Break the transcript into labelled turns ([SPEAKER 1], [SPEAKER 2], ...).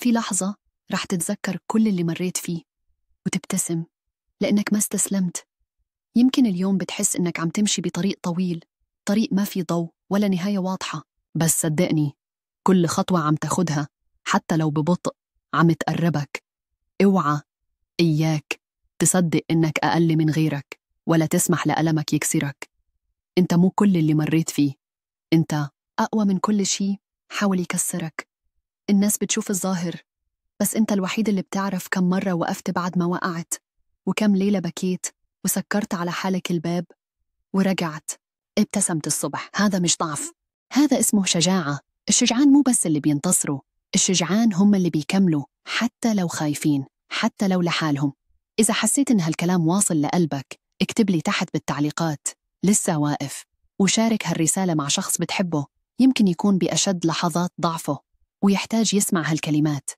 [SPEAKER 1] في لحظة رح تتذكر كل اللي مريت فيه وتبتسم لأنك ما استسلمت. يمكن اليوم بتحس إنك عم تمشي بطريق طويل، طريق ما في ضوء ولا نهاية واضحة، بس صدقني كل خطوة عم تاخدها حتى لو ببطء عم تقربك. اوعى، إياك تصدق إنك أقل من غيرك ولا تسمح لألمك يكسرك. أنت مو كل اللي مريت فيه، أنت أقوى من كل شي حاول يكسرك. الناس بتشوف الظاهر، بس أنت الوحيد اللي بتعرف كم مرة وقفت بعد ما وقعت، وكم ليلة بكيت وسكرت على حالك الباب ورجعت ابتسمت الصبح. هذا مش ضعف، هذا اسمه شجاعة. الشجعان مو بس اللي بينتصروا، الشجعان هم اللي بيكملوا حتى لو خايفين، حتى لو لحالهم. إذا حسيت إن هالكلام واصل لقلبك اكتب لي تحت بالتعليقات لسه واقف، وشارك هالرسالة مع شخص بتحبه، يمكن يكون بأشد لحظات ضعفه ويحتاج يسمع هالكلمات.